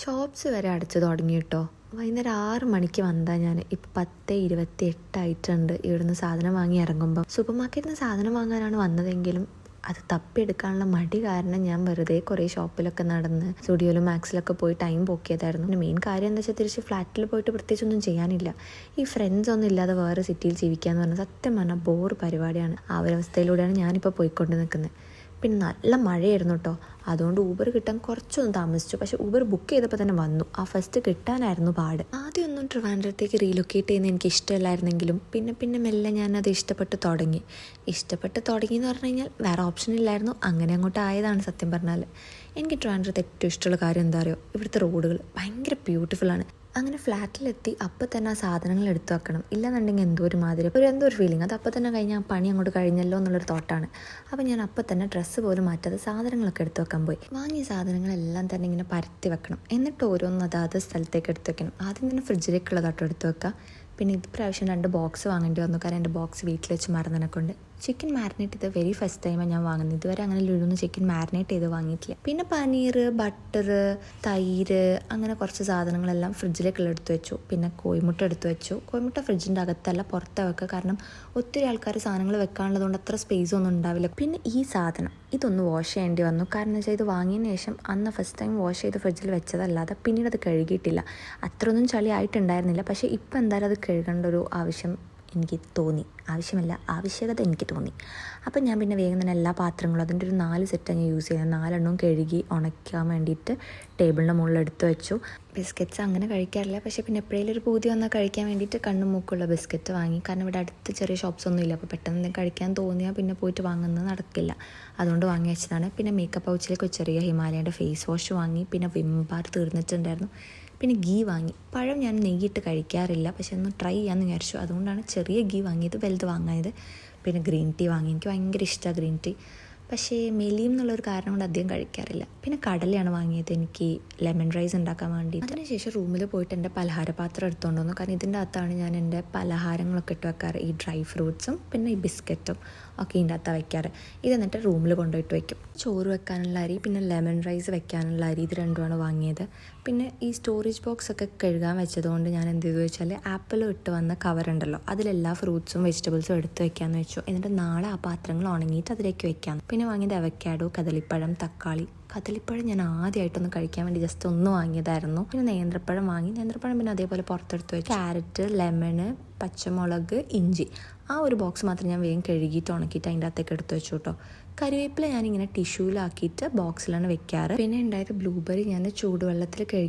Shops വരെ അടച്ചു തുടങ്ങി കേട്ടോ. വൈകുന്നേരം 6 മണിക്ക് വന്നാൽ ഞാൻ ഇപ്പം 10:28 ആയിട്ടുണ്ട്. ഇവിടുന്ന് സാധനം വാങ്ങി ഇറങ്ങുമ്പോൾ സൂപ്പർ മാർക്കറ്റിൽ നിന്ന് സാധനം വാങ്ങാനാണ് വന്നതെങ്കിലും അത് തപ്പിയെടുക്കാനുള്ള മടി കാരണം ഞാൻ വെറുതെ കുറേ ഷോപ്പിലൊക്കെ നടന്ന് സ്റ്റുഡിയോയിലും മാക്സിലൊക്കെ പോയി ടൈം പോക്കിയതായിരുന്നു. പിന്നെ മെയിൻ കാര്യം എന്താ വെച്ചാൽ തിരിച്ച് ഫ്ലാറ്റിൽ പോയിട്ട് പ്രത്യേകിച്ചൊന്നും ചെയ്യാനില്ല. ഈ ഫ്രണ്ട്സ് ഒന്നും ഇല്ലാതെ വേറെ സിറ്റിയിൽ ജീവിക്കുക എന്ന് പറഞ്ഞാൽ സത്യം പറഞ്ഞാൽ ബോർ പരിപാടിയാണ്. ആ ഒരു അവസ്ഥയിലൂടെയാണ് ഞാനിപ്പോൾ പോയിക്കൊണ്ട് നിൽക്കുന്നത്. പിന്നെ നല്ല മഴയായിരുന്നു കേട്ടോ. അതുകൊണ്ട് ഊബർ കിട്ടാൻ കുറച്ചൊന്നും താമസിച്ചു. പക്ഷേ ഊബർ ബുക്ക് ചെയ്തപ്പോൾ തന്നെ വന്നു. ആ ഫസ്റ്റ് കിട്ടാനായിരുന്നു പാട്. ആദ്യമൊന്നും ട്രിവാൻഡ്രത്തേക്ക് റീലൊക്കേറ്റ് ചെയ്യുന്നത് എനിക്ക് ഇഷ്ടമല്ലായിരുന്നെങ്കിലും പിന്നെ മെല്ലെ ഞാനത് ഇഷ്ടപ്പെട്ട് തുടങ്ങി എന്ന് പറഞ്ഞു കഴിഞ്ഞാൽ വേറെ ഓപ്ഷൻ ഇല്ലായിരുന്നു. അങ്ങനെ അങ്ങോട്ട് ആയതാണ് സത്യം പറഞ്ഞാൽ. എനിക്ക് ട്രിവാൻഡ്രത്ത് ഏറ്റവും ഇഷ്ടമുള്ള കാര്യം എന്താ അറിയോ? ഇവിടുത്തെ റോഡുകൾ ഭയങ്കര ബ്യൂട്ടിഫുള്ളാണ്. അങ്ങനെ ഫ്ലാറ്റിലെത്തി അപ്പം തന്നെ ആ സാധനങ്ങൾ എടുത്തു വെക്കണം. ഇല്ലെന്നുണ്ടെങ്കിൽ എന്തോ ഒരു മാതിരി എന്തോ ഒരു ഫീലിംഗ്. അത് അപ്പം തന്നെ കഴിഞ്ഞാൽ പണി അങ്ങോട്ട് കഴിഞ്ഞല്ലോ എന്നുള്ളൊരു തോട്ടാണ്. അപ്പം ഞാൻ അപ്പം തന്നെ ഡ്രസ്സ് പോലും മാറ്റാതെ സാധനങ്ങളൊക്കെ എടുത്തു വെക്കാൻ പോയി. വാങ്ങിയ സാധനങ്ങളെല്ലാം തന്നെ ഇങ്ങനെ പരത്തി വെക്കണം. എന്നിട്ട് ഓരോന്നും അതാത് സ്ഥലത്തേക്ക് എടുത്തു വെക്കണം. ആദ്യം തന്നെ ഫ്രിഡ്ജിലേക്കുള്ളതാട്ടോ എടുത്തു വെക്കുക. പിന്നെ ഇപ്രാവശ്യം 2 ബോക്സ് വാങ്ങേണ്ടി വന്നു. കാരണം എൻ്റെ ബോക്സ് വീട്ടിൽ വെച്ച് മറന്നതിനെ കൊണ്ട്. ചിക്കൻ മാരിനേറ്റ് ചെയ്ത് വെരി ഫസ്റ്റ് ടൈമാണ് ഞാൻ വാങ്ങുന്നത്. ഇതുവരെ അങ്ങനെ ലുലുന്ന് ചിക്കൻ മാരിനേറ്റ് ചെയ്ത് വാങ്ങിയിട്ടില്ല. പിന്നെ പനീർ, ബട്ടർ, തൈര്, അങ്ങനെ കുറച്ച് സാധനങ്ങളെല്ലാം ഫ്രിഡ്ജിലേക്കുള്ള എടുത്തു വെച്ചു. പിന്നെ കോഴിമുട്ട എടുത്തു വെച്ചു. കോഴിമുട്ട ഫ്രിഡ്ജിൻ്റെ അകത്തല്ല പുറത്ത് വെക്കുക. കാരണം ഒത്തിരി ആൾക്കാർ സാധനങ്ങൾ വെക്കാനുള്ളതുകൊണ്ട് അത്ര സ്പേസ് ഒന്നും ഉണ്ടാവില്ല. പിന്നെ ഈ സാധനം ഇതൊന്ന് വാഷ് ചെയ്യേണ്ടി വന്നു. കാരണം വെച്ചാൽ ഇത് വാങ്ങിയതിന് ശേഷം അന്ന് ഫസ്റ്റ് ടൈം വാഷ് ചെയ്ത് ഫ്രിഡ്ജിൽ വെച്ചതല്ലാതെ പിന്നീട് അത് കഴുകിയിട്ടില്ല. അത്രയൊന്നും ചളി ആയിട്ടുണ്ടായിരുന്നില്ല. പക്ഷേ ഇപ്പം എന്തായാലും അത് കഴുകേണ്ട ഒരു ആവശ്യകത എനിക്ക് തോന്നി. അപ്പം ഞാൻ പിന്നെ വേഗം തന്നെ എല്ലാ പാത്രങ്ങളും അതിൻ്റെ ഒരു 4 സെറ്റാണ് ഞാൻ യൂസ് ചെയ്യുന്നത്. 4 കഴുകി ഉണക്കാൻ വേണ്ടിയിട്ട് ടേബിളിൻ്റെ മുകളിൽ എടുത്ത് വെച്ചു. ബിസ്ക്കറ്റ്സ് അങ്ങനെ കഴിക്കാറില്ല. പക്ഷേ പിന്നെ എപ്പോഴേലും ഒരു പൂതി വന്നാൽ കഴിക്കാൻ വേണ്ടിയിട്ട് കണ്ണും മൂക്കുള്ള ബിസ്ക്കറ്റ് വാങ്ങി. കാരണം ഇവിടെ അടുത്ത് ചെറിയ ഷോപ്സ് ഒന്നും ഇല്ല. അപ്പോൾ പെട്ടെന്ന് കഴിക്കാൻ തോന്നിയാൽ പിന്നെ പോയിട്ട് വാങ്ങുന്നത് നടക്കില്ല. അതുകൊണ്ട് വാങ്ങി വെച്ചതാണ്. പിന്നെ മേക്കപ്പ് പൗച്ചിലേക്ക് ചെറിയ ഹിമാലയൻ്റെ ഫേസ് വാഷ് വാങ്ങി. പിന്നെ വിം ബാർ തീർന്നിട്ടുണ്ടായിരുന്നു. പിന്നെ ഗീ വാങ്ങി. പഴം ഞാൻ നെയ്യിട്ട് കഴിക്കാറില്ല. പക്ഷെ ഒന്ന് ട്രൈ ചെയ്യാമെന്ന് വിചാരിച്ചു. അതുകൊണ്ടാണ് ചെറിയ ഗീ വാങ്ങിയത്, വലുത് വാങ്ങിയത്. പിന്നെ ഗ്രീൻ ടീ വാങ്ങി. എനിക്ക് ഭയങ്കര ഇഷ്ടമാണ് ഗ്രീൻ ടീ. പക്ഷേ മെലിയും എന്നുള്ളൊരു കാരണം കൊണ്ട് അധികം കഴിക്കാറില്ല. പിന്നെ കടലയാണ് വാങ്ങിയത് എനിക്ക് ലെമൺ റൈസ് ഉണ്ടാക്കാൻ വേണ്ടി. അതിനുശേഷം റൂമിൽ പോയിട്ട് എൻ്റെ പലഹാരപാത്രം എടുത്തുകൊണ്ട് വന്നു. കാരണം ഇതിൻ്റെ അകത്താണ് ഞാൻ എൻ്റെ പലഹാരങ്ങളൊക്കെ ഇട്ട് വെക്കാറ്. ഈ ഡ്രൈ ഫ്രൂട്ട്സും പിന്നെ ഈ ബിസ്ക്കറ്റും ഒക്കെ ഇതിൻ്റെ അകത്താണ് വെക്കാറ്. ഇത് എന്നിട്ട് റൂമിൽ കൊണ്ടുപോയിട്ട് വയ്ക്കും. ചോറ് വെക്കാനുള്ള അരി പിന്നെ ലെമൺ റൈസ് വെക്കാനുള്ള അരി, ഇത് രണ്ടുമാണ് വാങ്ങിയത്. പിന്നെ ഈ സ്റ്റോറേജ് ബോക്സ് ഒക്കെ കഴുകാൻ വെച്ചതുകൊണ്ട് ഞാൻ എന്ത് ചെയ്തു വെച്ചാൽ ആപ്പിൾ ഇട്ട് വന്ന കവറുണ്ടല്ലോ, അതിലെല്ലാ ഫ്രൂട്ട്സും വെജിറ്റബിൾസും എടുത്ത് വെക്കാമെന്ന് വെച്ചു. എന്നിട്ട് നാളെ ആ പാത്രങ്ങൾ ഉണങ്ങിയിട്ട് അതിലേക്ക് വെക്കാം. പിന്നെ വാങ്ങിയത് അവക്കാഡോ, കദളിപ്പഴം, തക്കാളി. കദളിപ്പഴം ഞാൻ ആദ്യമായിട്ടൊന്ന് കഴിക്കാൻ വേണ്ടി ജസ്റ്റ് ഒന്ന് വാങ്ങിയതായിരുന്നു. പിന്നെ നേന്ത്രപ്പഴം വാങ്ങി. നേന്ത്രപ്പഴം പിന്നെ അതേപോലെ പുറത്തെടുത്ത് വെച്ചു. ക്യാരറ്റ്, ലെമണ്, പച്ചമുളക്, ഇഞ്ചി, ആ ഒരു ബോക്സ് മാത്രം ഞാൻ വേഗം കഴുകിയിട്ട് ഉണക്കിയിട്ട് അതിൻ്റെ അകത്തേക്ക് എടുത്ത് വെച്ചു കേട്ടോ. കറിവേപ്പില ഞാനിങ്ങനെ ടിഷ്യൂലാക്കിയിട്ട് ബോക്സിലാണ് വെക്കാറ്. പിന്നെ ഉണ്ടായത് ബ്ലൂബെറി ഞാൻ ചൂടുവെള്ളത്തിൽ കഴുകി